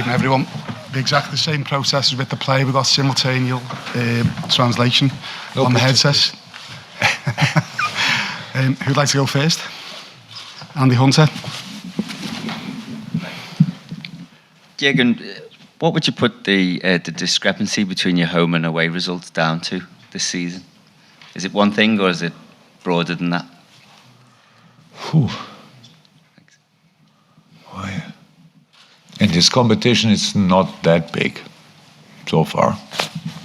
evening, everyone. Exactly the same process as with the play. We've got simultaneous translation on the headsets. Who'd like to go first? Andy Hunter. Jurgen, what would you put the discrepancy between your home and away results down to this season? Is it one thing or is it broader than that? In this competition, it's not that big so far.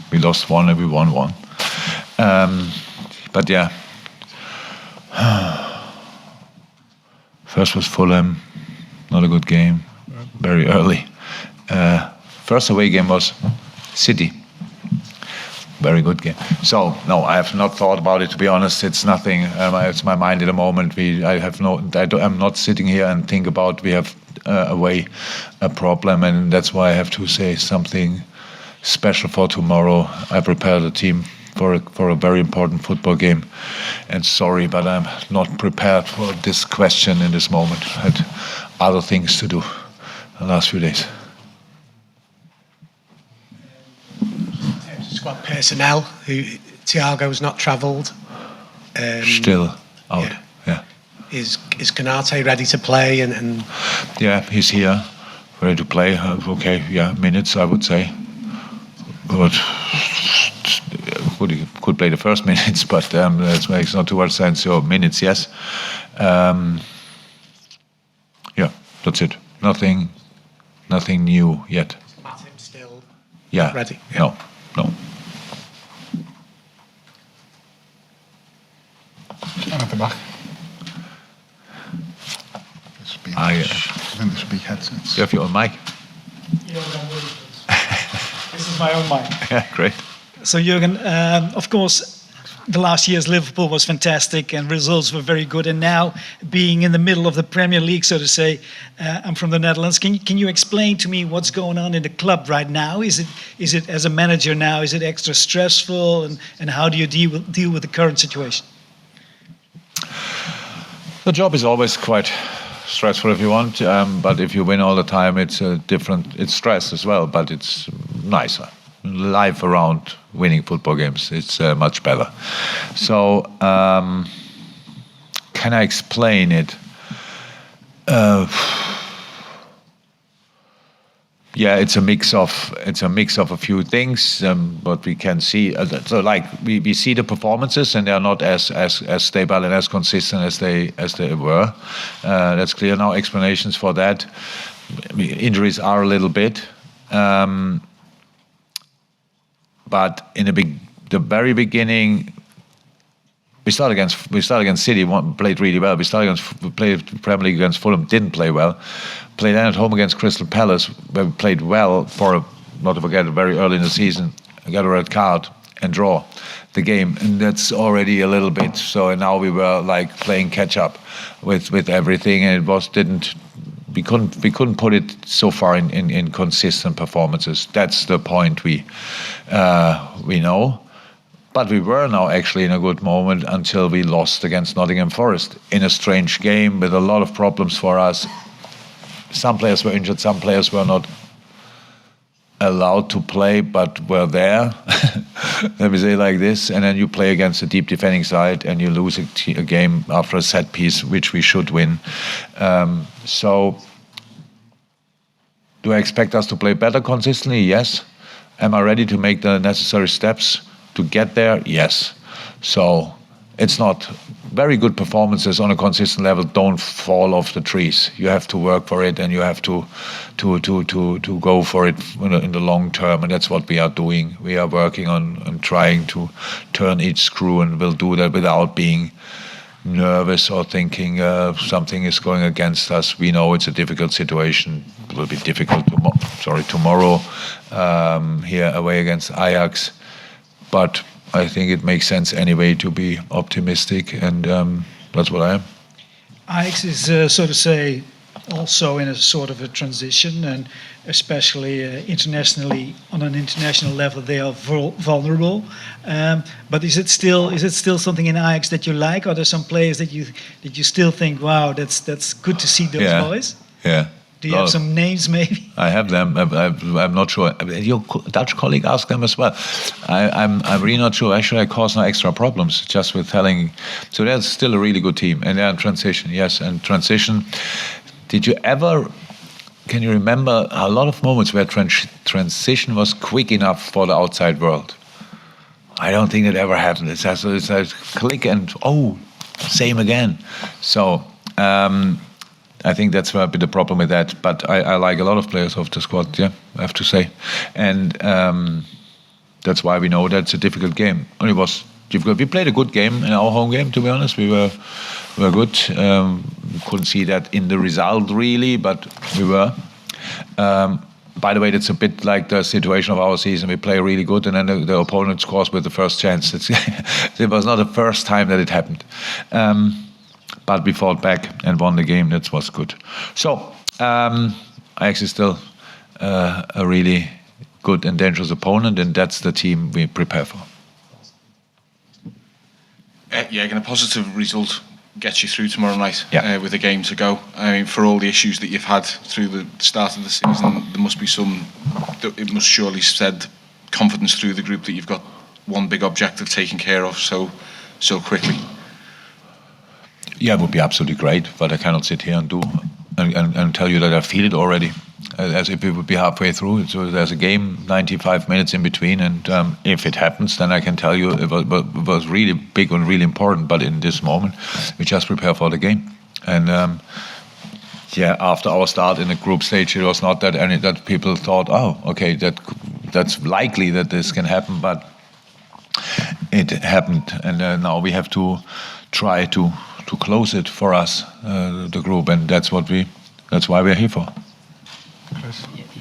We lost one and we won one. But yeah, first was Fulham, not a good game, very early. First away game was City, very good game. So no, I have not thought about it, to be honest. It's nothing. It's my mind at the moment. I'm not sitting here and think about we have away a problem, and that's why I have to say something special for tomorrow. I prepared the team for a very important football game, and sorry, but I'm not prepared for this question in this moment. I had other things to do the last few days. Squad personnel, Thiago has not travelled. Still out. Yeah. Is Konate ready to play? And yeah, he's here, ready to play. Okay, yeah, minutes I would say. But could play the first minutes, but that makes not too much sense. So minutes, yes. Yeah, that's it. Nothing new yet. Is Matip still ready? Yeah. No. And at the back. I think there should be headsets. You have your own mic? Yeah, this is my own mic. Yeah, great. So Jurgen, of course, the last year's Liverpool was fantastic and results were very good. And now, being in the middle of the Premier League, so to say, I'm from the Netherlands. Can you explain to me what's going on in the club right now? Is it as a manager now? Is it extra stressful? And how do you deal with the current situation? The job is always quite stressful if you want, but if you win all the time, it's it's stress as well, but it's nicer. Life around winning football games, it's much better. So, can I explain it? Yeah, it's a mix of a few things. But we can see, so like we see the performances, and they are not as stable and as consistent as they were. That's clear now. Explanations for that. Injuries are a little bit, but in the very beginning, we started against City, played really well. We played Premier League against Fulham, didn't play well. Played then at home against Crystal Palace, where we played well not to forget, very early in the season, got a red card and draw the game, and that's already a little bit. So now we were like playing catch up with everything, and we couldn't put it so far in consistent performances. That's the point we know. But we were now actually in a good moment until we lost against Nottingham Forest in a strange game with a lot of problems for us. Some players were injured, some players were not allowed to play, but were there. Let me say it like this. And then you play against a deep defending side and you lose a game after a set piece, which we should win. So do I expect us to play better consistently? Yes. Am I ready to make the necessary steps to get there? Yes. So it's not very good performances on a consistent level don't fall off the trees. You have to work for it, and you have to go for it in the long term, and that's what we are doing. We are working on trying to turn each screw, and we'll do that without being nervous or thinking something is going against us. We know it's a difficult situation. It will be difficult tomorrow here away against Ajax, but I think it makes sense anyway to be optimistic, and that's what I am. Ajax is, so to say, also in a sort of a transition, and especially internationally, on an international level, they are vulnerable. But is it still something in Ajax that you like? Are there some players that you still think, wow, that's good to see those boys? Yeah. Do you have some names, maybe? I have them. I'm not sure. Your Dutch colleague asked them as well. I'm really not sure. Actually, I caused no extra problems just with telling. So there's still a really good team, and they're in transition. Yes, and transition. Did you ever? Can you remember a lot of moments where transition was quick enough for the outside world? I don't think it ever happened. It's a click and same again. So I think that's a bit the problem with that. But I like a lot of players of the squad, yeah, I have to say. And that's why we know that's a difficult game. And it was difficult. We played a good game in our home game, to be honest. We were good. We couldn't see that in the result, really, but we were. By the way, that's a bit like the situation of our season. We play really good, and then the opponent scores with the first chance. It was not the first time that it happened. But we fought back and won the game. That was good. So, Ajax is still a really good and dangerous opponent, and that's the team we prepare for. A positive result gets you through tomorrow night with a game to go. I mean, for all the issues that you've had through the start of the season, there must be it must surely shed confidence through the group that you've got one big objective taken care of so quickly. Yeah, it would be absolutely great, but I cannot sit here and tell you that I feel it already, as if it would be halfway through. So there's a game, 95 minutes in between, and if it happens, then I can tell you it was really big and really important. But in this moment, we just prepare for the game. And after our start in the group stage, it was not that people thought, okay, that's likely that this can happen, but it happened, and now we have to try to close it for us, the group, and that's why we're here for.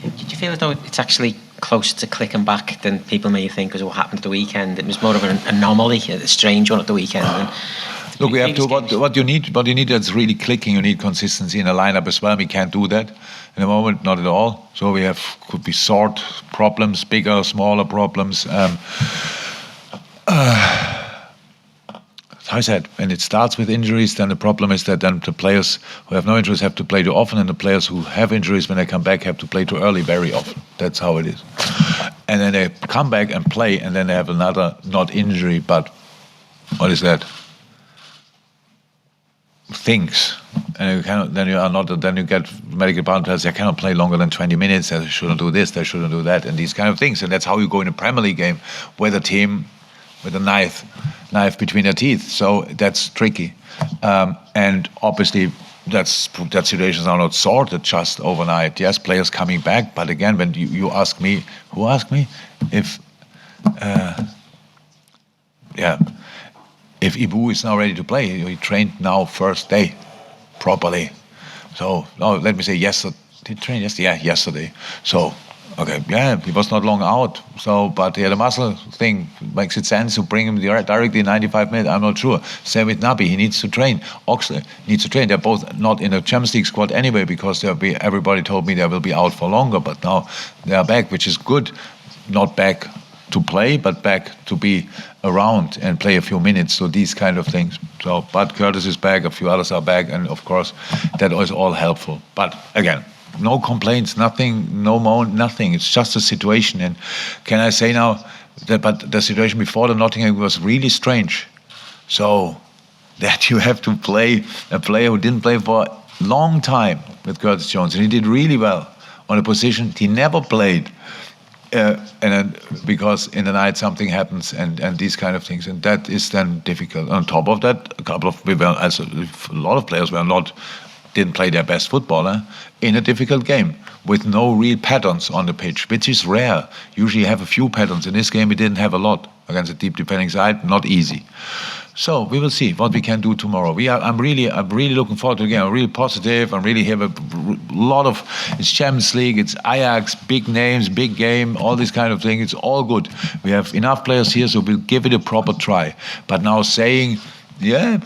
Did you feel as though it's actually closer to clicking back than people may think because of what happened at the weekend? It was more of an anomaly, a strange one at the weekend. Look, we have to. What you need that's really clicking. You need consistency in the lineup as well. We can't do that in the moment, not at all. So we could be sort problems, bigger, smaller problems. As I said, when it starts with injuries, then the problem is that then the players who have no injuries have to play too often, and the players who have injuries, when they come back, have to play too early very often. That's how it is. And then they come back and play, and then they have another, not injury, but what is that? Things. And then you get medical department they cannot play longer than 20 minutes, they shouldn't do this, they shouldn't do that, and these kind of things. And that's how you go in a Premier League game with a team with a knife between their teeth. So that's tricky. And obviously that situations are not sorted just overnight. Yes, players coming back, but again, when you ask me, who asked me? If Ibu is now ready to play, he trained now first day properly. So let me say yesterday. Did he train yesterday? Yeah, yesterday. So okay, yeah, he was not long out. So, but he had a muscle thing. Makes it sense to bring him directly in 95 minutes. I'm not sure. Same with Naby. He needs to train. Oxlade needs to train. They're both not in the Champions League squad anyway because everybody told me they will be out for longer. But now they are back, which is good. Not back to play, but back to be around and play a few minutes. So these kind of things. So, but Curtis is back. A few others are back, and of course, that is all helpful. But again, no complaints, nothing, no moan, nothing. It's just a situation. And can I say now but the situation before the Nottingham was really strange. So that you have to play a player who didn't play for a long time with Curtis Jones, and he did really well on a position he never played. And then because in the night something happens and these kind of things, and that is then difficult. On top of that, a lot of players didn't play their best football in a difficult game with no real patterns on the pitch, which is rare. Usually you have a few patterns. In this game we didn't have a lot against a deep defending side. Not easy. So we will see what we can do tomorrow. I'm really looking forward to the game. I'm really positive. I'm really have a lot of. It's Champions League. It's Ajax. Big names, big game. All these kind of things. It's all good. We have enough players here, so we'll give it a proper try. But now saying, did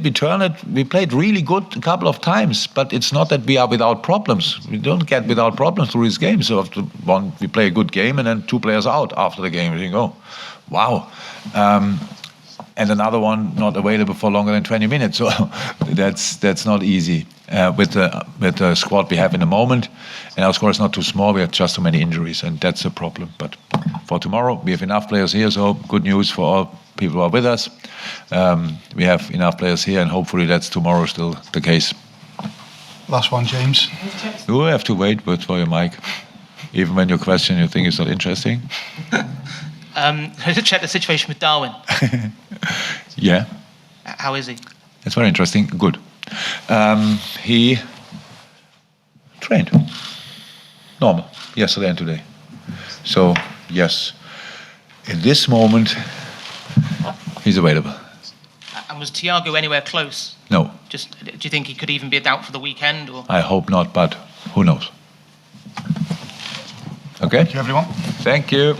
we turn it? We played really good a couple of times, but it's not that we are without problems. We don't get without problems through this game. So after one, we play a good game, and then two players out after the game. You think, oh, wow. and another one not available for longer than 20 minutes. So that's not easy with the squad we have in the moment. And our squad is not too small. We have just too many injuries, and that's a problem. But for tomorrow, we have enough players here. So good news for all people who are with us. We have enough players here, and hopefully that's tomorrow still the case. Last one, James. You have to wait for your mic, even when your question you think is not interesting. To check the situation with Darwin. Yeah. How is he? It's very interesting. Good. He trained normal yesterday and today. So yes, in this moment, he's available. And was Thiago anywhere close? No. Just, do you think he could even be a doubt for the weekend? Or? I hope not, but who knows? Okay. Thank you, everyone. Thank you.